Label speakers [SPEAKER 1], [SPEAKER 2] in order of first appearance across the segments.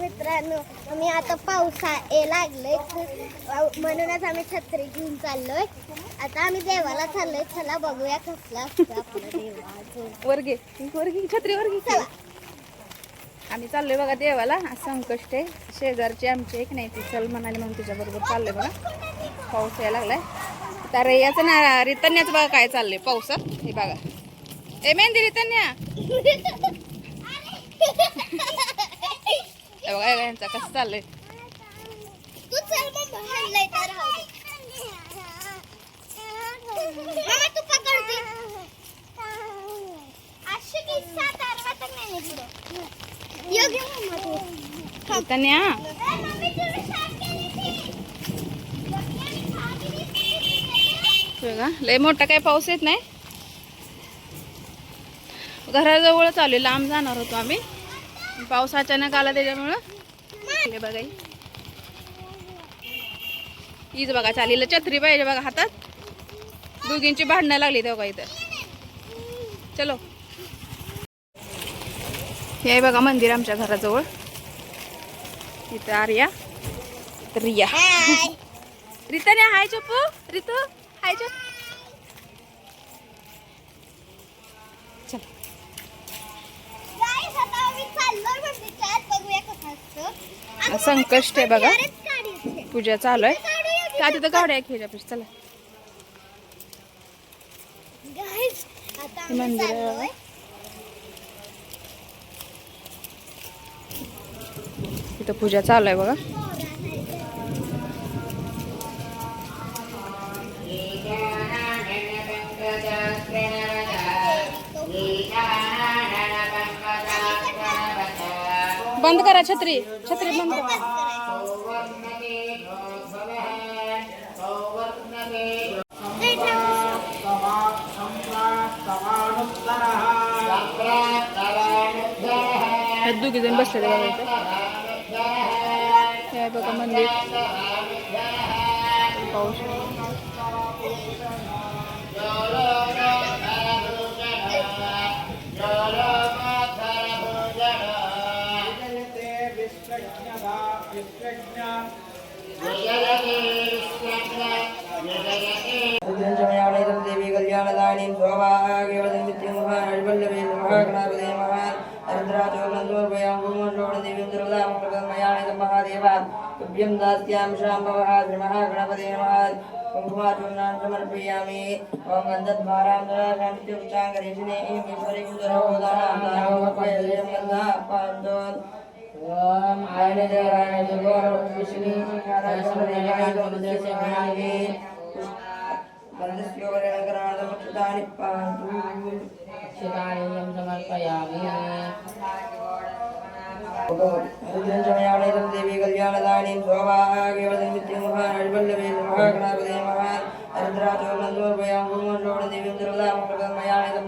[SPEAKER 1] मित्रांनो, आम्ही आता पावसा लागलोय म्हणूनच आम्ही छत्री घेऊन चाललोय. आता आम्ही देवाला चाललोय. चला बघूया कसला असतं आपलं देवाचं.
[SPEAKER 2] वर्गे छत्री वर्गी चला. आम्ही चाललोय बघा देवाला. आज संकष्ट आहे. शेजारची आमची एक नाही ती चल म्हणाली म्हणून तिच्या बरोबर चाललोय बघा. पाऊस यायला लागलाय. तर याचं ना रितन्याचं बघा काय चाललंय पावसात. हे बघा ए मेहंदी रितन्या बघा यांचा कसं चाललंय. रितन्या बघा लय मोठा काय पाऊस येत नाही. घराजवळ चालू लांब जाणार होतो आम्ही. पाऊस अचानक आला त्याच्यामुळं हे बघा हीच बघा चालीला छत्री पाहिजे बघा हातात. दोघींची भांडणं लागली तेव्हा इथं. चलो हे आहे बघा मंदिर आमच्या घराजवळ. इथं आर्या रिया रिताने हाय चप्पू रितू हाय चप. चल संकष्ट आहे बघा. पूजा चालू आहे. त्या तिथं गाड्या खेळल्या पाहिजे. चला मंदिर इथं पूजा चालू आहे बघा. बंद करा छत्री बंद करा. दोघी जण बसले हे बघा मंदिर. पाऊस
[SPEAKER 3] देवी कल्याणदायिनी सौभाग्यवती महाराजवल्लभे महागणापते महादेवा तुभ्यं दास्यामि शाम्भवः श्रीमहागणपते नमः. कुङ्कुमाचूर्णां समर्पयामि. ॐ गन्धद्वारां शान्त्युष्टाङ्गरेशिने ईश्वरी कुन्दरोदानां पान्तु. ॐ आयनदेवाय विष्णु वन्दस्योपरिणकरादमुक्षतानि पान्तु. क्षितानि समर्पयामि. देवी कल्याणदायिनी सौभाग्यवती महाराजवल्लभे महागणापते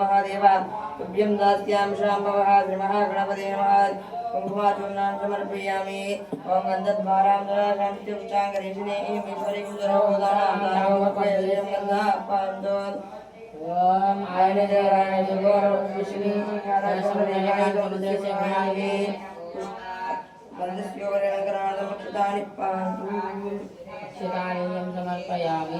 [SPEAKER 3] महादेवा तुभ्यं दास्यामि शाम्भवः श्रीमहागणपते नमः. कुङ्कुमाचूर्णां समर्पयामि. ॐ गन्धद्वारां शान्त्युष्टाङ्गरेशिने ईश्वरी कुन्दरोदानां पान्तु. ॐ आयनदेवाय विष्णु वन्दस्योपरिणकरादमुक्षतानि पान्तु. क्षितानि समर्पयामि.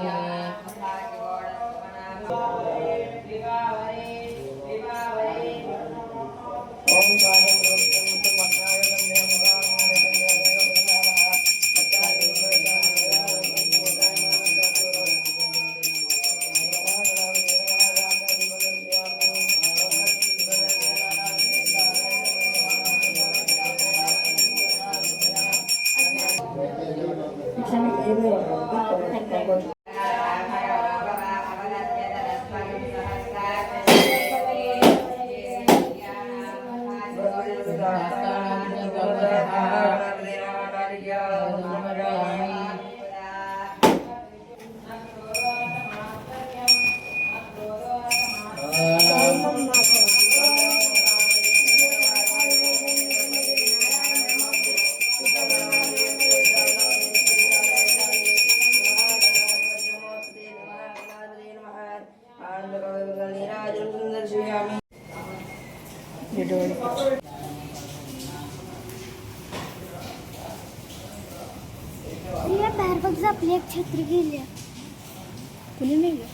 [SPEAKER 1] बाहेर बघ आपली एक छत्री गेली.
[SPEAKER 2] कुणी नाही गे.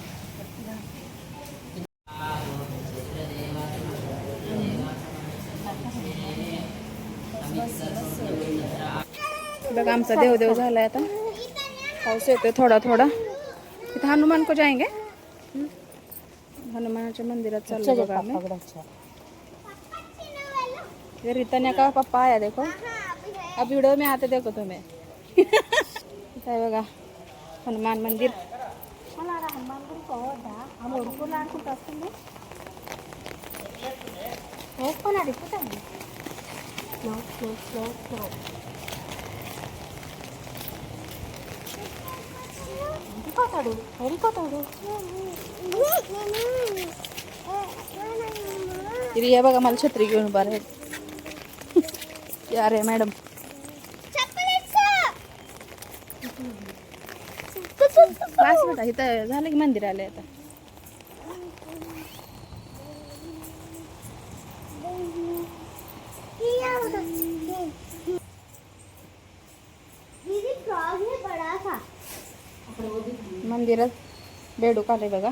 [SPEAKER 2] बघा आमचा देवदेव झालाय आता. पाऊस येतोय थोडा थोडा. इथं हनुमान को जाएंगे. हनुमानाच्या मंदिरात चाललो बघा आम्ही. ये रितन्या का पप्पा आया देखो. अब वीडियो में आते देखो तुम्हें. इथं आहे बघा हनुमान मंदिर. रिया बघा मला छत्री घेऊन उभा राहील. या रे मॅडम. बस बेटा इथं झालं की मंदिर आलंय आता. मंदिरात बेडूक आले बघा.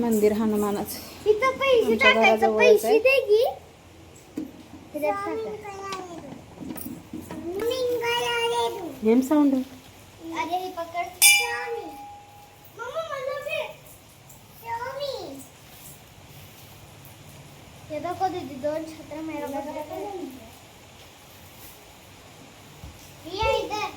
[SPEAKER 2] मंदिर हनुमानाच.
[SPEAKER 1] इथं पैसे
[SPEAKER 2] आमच्या
[SPEAKER 1] टाकायचं.
[SPEAKER 2] घराजवळच
[SPEAKER 1] पैसे
[SPEAKER 2] आहे.
[SPEAKER 1] दे की.
[SPEAKER 3] गेम साऊंड
[SPEAKER 1] अरे हे पकड. मम्मा मला दे. हे दाखव दीदी 2 छत्र मेरा बघा. ये इधर.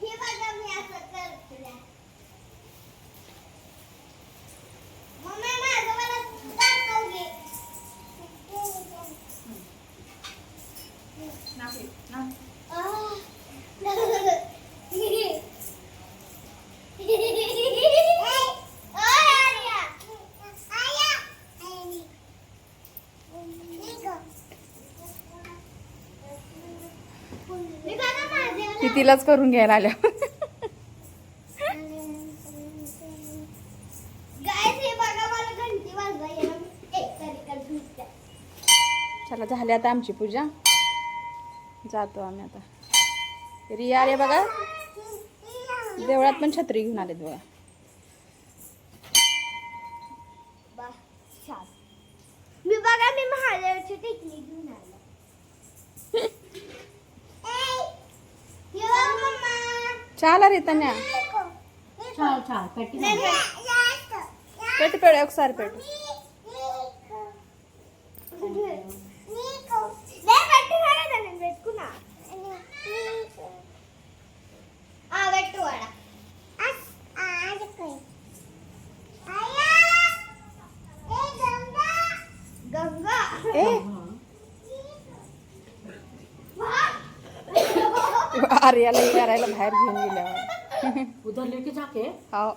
[SPEAKER 1] हे बघा मी असं करते. मम्मा माझं मला दाखव घे.
[SPEAKER 2] ती तिलाच करून घ्यायला आल्या. चला झाली आता आमची पूजा. जातो आम्ही आता. रिया रे बघा देवळात पण छत्री घेऊन आलेत बघा.
[SPEAKER 1] मी बघा मी महादेवाची टेकली घेऊन आलो.
[SPEAKER 2] చాలా రీతన్య
[SPEAKER 3] చాలు చాలు పెట్టి
[SPEAKER 2] పెట్టు పెడు ఒకసారి పెట్టు.
[SPEAKER 1] పెట్టుకున్నా పెట్టువాడా गंगा
[SPEAKER 2] ए आर्याला करायला बाहेर घेऊन गेल्यावर
[SPEAKER 3] उधर लेके जाके
[SPEAKER 2] हो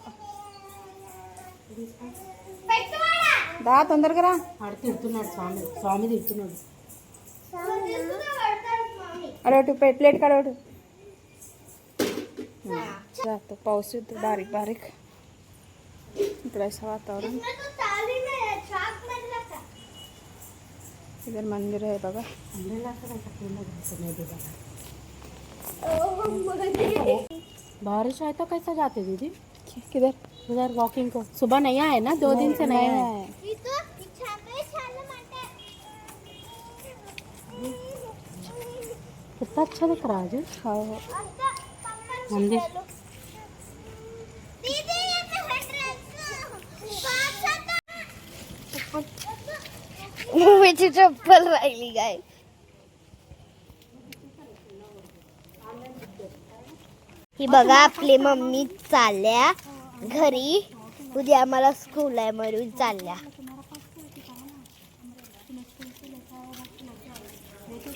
[SPEAKER 2] దా తొందరగా
[SPEAKER 3] ఆడ తిడుతున్నాడు స్వామి స్వామి తిడుతున్నాడు
[SPEAKER 2] अरे प्लेट काढ जातो. पाऊस येतो बारीक बारीक. इकडे असं वातावरण. इधर मंदिर आहे बघा.
[SPEAKER 3] बारिश आए तो कैसा जाते दीदी
[SPEAKER 2] किधर
[SPEAKER 3] उधर वॉकिंग को सुबह नहीं आए ना 2 दिन से नहीं आए कितना अच्छा दिख रहा है
[SPEAKER 2] हो
[SPEAKER 3] मंदिर
[SPEAKER 1] मम्मीची चप्पल राहिली काय. ही बघा आपली मम्मी चालल्या घरी. उद्या आम्हाला स्कूल आहे म्हणून चालल्या.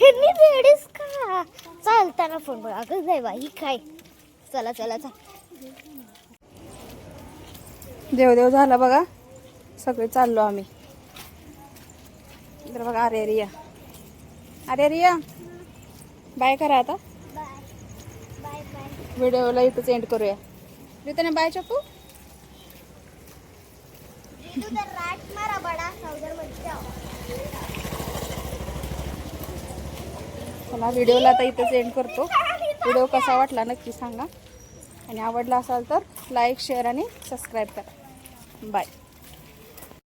[SPEAKER 1] ह्यांनी वेळेस का चालताना फोन बघा अगं जाय बाई काय. चला चला चला.
[SPEAKER 2] देवदेव झाला बघा. सगळे चाललो आम्ही. इधर बघा अरे रिया बाय करा आता.
[SPEAKER 1] Bye bye bye.
[SPEAKER 2] व्हिडिओला इथंच एंड करूया. रिताने बाय चप्पू.
[SPEAKER 1] राट मारा बडा सावधान मध्ये जाओ.
[SPEAKER 2] चला व्हिडिओला आता इथंच एंड करतो. व्हिडिओ कसा वाटला नक्की सांगा आणि आवडला असाल तर लाईक शेअर आणि सबस्क्राईब करा. बाय.